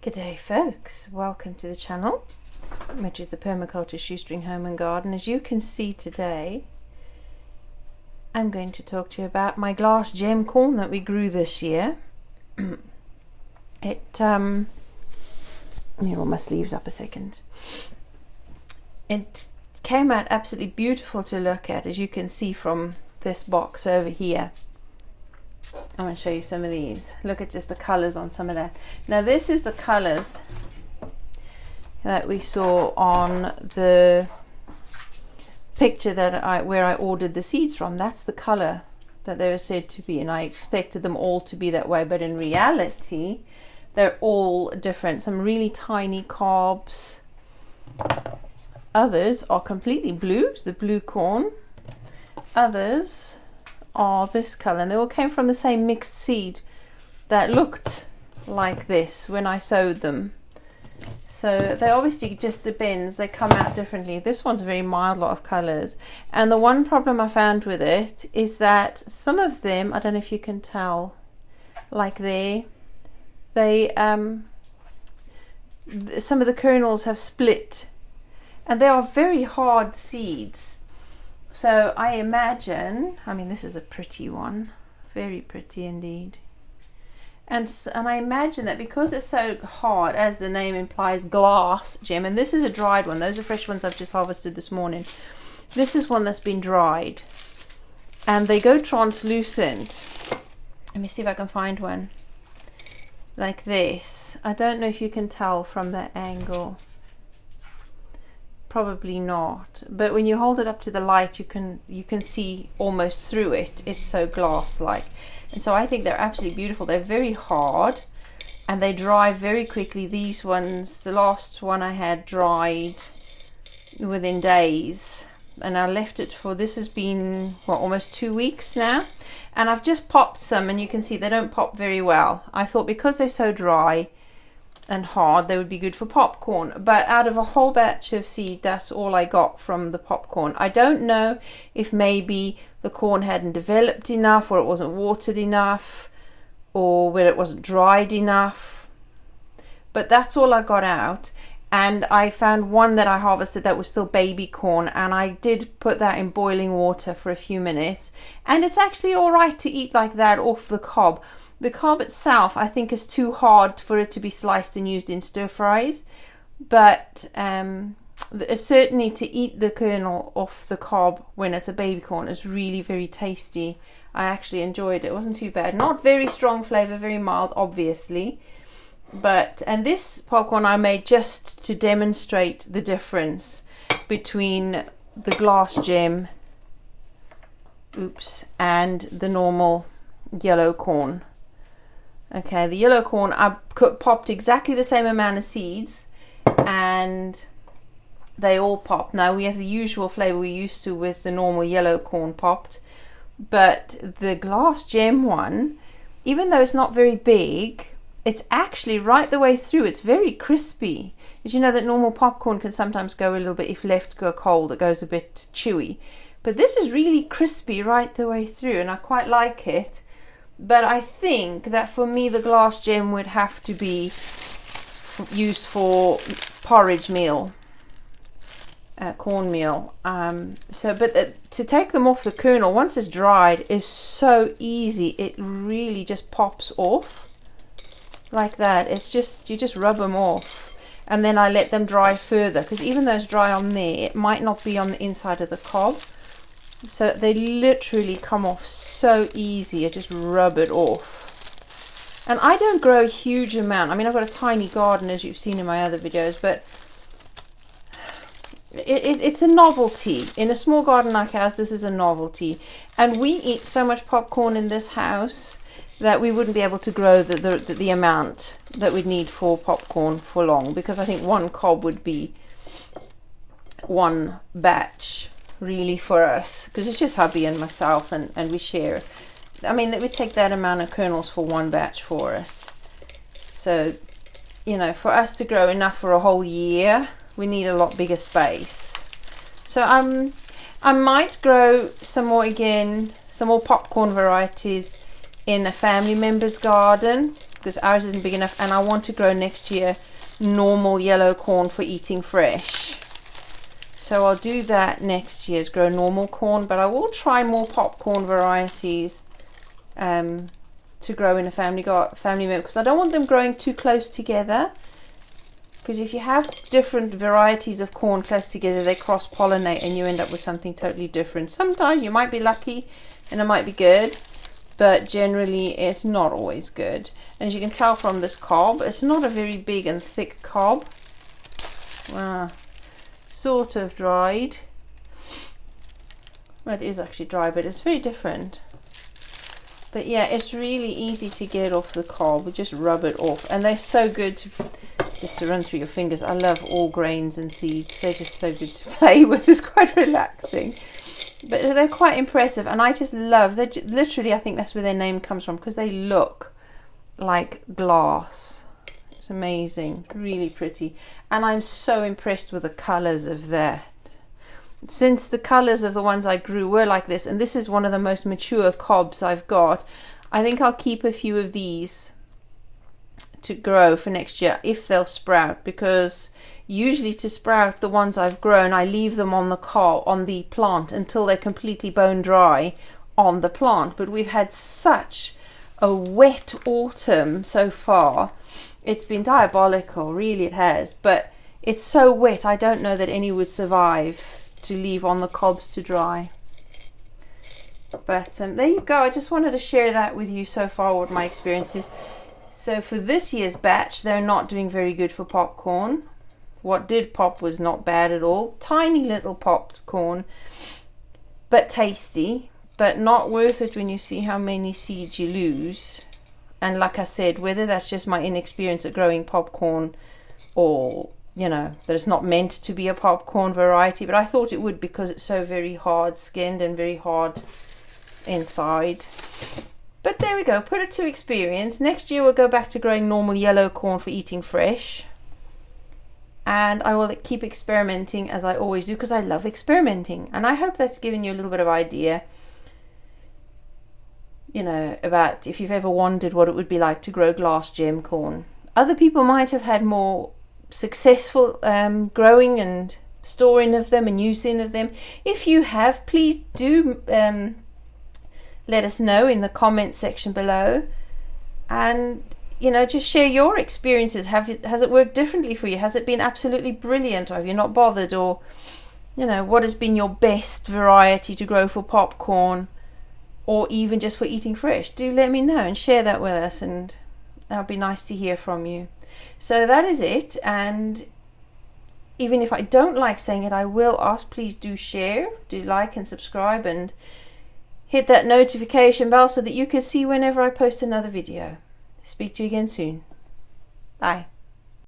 G'day folks, welcome to the channel, which is the Permaculture Shoestring Home and Garden. As you can see today, I'm going to talk to you about my glass gem corn that we grew this year. Let me roll my sleeves up a second. It came out absolutely beautiful to look at, as you can see from this box over here. I'm going to show you some of these. Look at just the colors on some of that. Now this is the colors that we saw on the picture that where I ordered the seeds from. That's the color that they were said to be, and I expected them all to be that way, but in reality they're all different. Some really tiny cobs, others are completely blue, the blue corn, others are this color, and they all came from the same mixed seed that looked like this when I sowed them. So they obviously just depends, they come out differently. This one's a very mild lot of colors, and the one problem I found with it is that some of them, I don't know if you can tell, like some of the kernels have split, and they are very hard seeds. So I imagine, I mean, this is a pretty one, very pretty indeed. And I imagine that because it's so hard, as the name implies, glass gem, and this is a dried one, those are fresh ones I've just harvested this morning. This is one that's been dried, and they go translucent. Let me see if I can find one like this. I don't know if you can tell from that angle. Probably not, but when you hold it up to the light, you can see almost through it. It's so glass-like, and so I think they're absolutely beautiful. They're very hard, and they dry very quickly. These ones, the last one I had dried within days, and I left it for, this has been almost 2 weeks now, and I've just popped some, and you can see they don't pop very well. I thought because they're so dry and hard they would be good for popcorn, but out of a whole batch of seed, that's all I got from the popcorn. I don't know if maybe the corn hadn't developed enough, or it wasn't watered enough, or where it wasn't dried enough, but that's all I got out. And I found one that I harvested that was still baby corn, and I did put that in boiling water for a few minutes, and it's actually all right to eat like that off the cob. The cob itself, I think, is too hard for it to be sliced and used in stir fries, but certainly to eat the kernel off the cob when it's a baby corn is really very tasty. I actually enjoyed it. It wasn't too bad. Not very strong flavor, very mild, obviously. And this popcorn I made just to demonstrate the difference between the glass gem, and the normal yellow corn. Okay, the yellow corn, I popped exactly the same amount of seeds, and they all popped. Now we have the usual flavor we're used to with the normal yellow corn popped, but the glass gem one, even though it's not very big, it's actually right the way through. It's very crispy. Did you know that normal popcorn can sometimes go a little bit, if left go cold, it goes a bit chewy, but this is really crispy right the way through, and I quite like it. But I think that for me the glass gem would have to be used for porridge meal, cornmeal. To take them off the kernel once it's dried is so easy. It really just pops off like that. It's just, you just rub them off, and then I let them dry further, because even though it's dry on there, it might not be on the inside of the cob. So they literally come off so easy. I just rub it off. And I don't grow a huge amount. I mean, I've got a tiny garden, as you've seen in my other videos, but it's a novelty. In a small garden like ours, this is a novelty. And we eat so much popcorn in this house that we wouldn't be able to grow the amount that we'd need for popcorn for long, because I think one cob would be one batch really for us, because it's just hubby and myself, and we share. I mean, it would take that amount of kernels for one batch for us. So, you know, for us to grow enough for a whole year, we need a lot bigger space. So I might grow some more popcorn varieties in a family member's garden because ours isn't big enough, and I want to grow next year normal yellow corn for eating fresh. So I'll do that next year, is grow normal corn, but I will try more popcorn varieties to grow in a family member, because I don't want them growing too close together. Because if you have different varieties of corn close together, they cross-pollinate and you end up with something totally different. Sometimes you might be lucky and it might be good, but generally it's not always good. And as you can tell from this cob, it's not a very big and thick cob. Sort of dried. Well, it is actually dry, but it's very different. But yeah, it's really easy to get off the cob. Just rub it off. And they're so good just to run through your fingers. I love all grains and seeds. They're just so good to play with. It's quite relaxing. But they're quite impressive. And I just love, literally, I think that's where their name comes from, because they look like glass. It's amazing. Really pretty. And I'm so impressed with the colours of that. Since the colours of the ones I grew were like this, and this is one of the most mature cobs I've got, I think I'll keep a few of these to grow for next year if they'll sprout, because usually to sprout the ones I've grown, I leave them on the plant until they're completely bone dry on the plant. But we've had such a wet autumn so far. It's been diabolical, really it has, but it's so wet I don't know that any would survive to leave on the cobs to dry. But there you go. I just wanted to share that with you so far, what my experience is. So for this year's batch, they're not doing very good for popcorn. What did pop was not bad at all. Tiny little popped corn, but tasty, but not worth it when you see how many seeds you lose. And like I said, whether that's just my inexperience at growing popcorn, or you know, that it's not meant to be a popcorn variety, but I thought it would, because it's so very hard skinned and very hard inside. But there we go, put it to experience. Next year we'll go back to growing normal yellow corn for eating fresh, and I will keep experimenting as I always do, because I love experimenting. And I hope that's given you a little bit of idea, you know, about if you've ever wondered what it would be like to grow glass gem corn. Other people might have had more successful growing and storing of them and using of them. If you have, please do let us know in the comments section below, and you know, just share your experiences. Has it worked differently for you? Has it been absolutely brilliant, or have you not bothered? Or you know, what has been your best variety to grow for popcorn, or even just for eating fresh? Do let me know and share that with us, and that would be nice to hear from you. So that is it, and even if I don't like saying it, I will ask, please do share, do like and subscribe, and hit that notification bell so that you can see whenever I post another video. Speak to you again soon. Bye.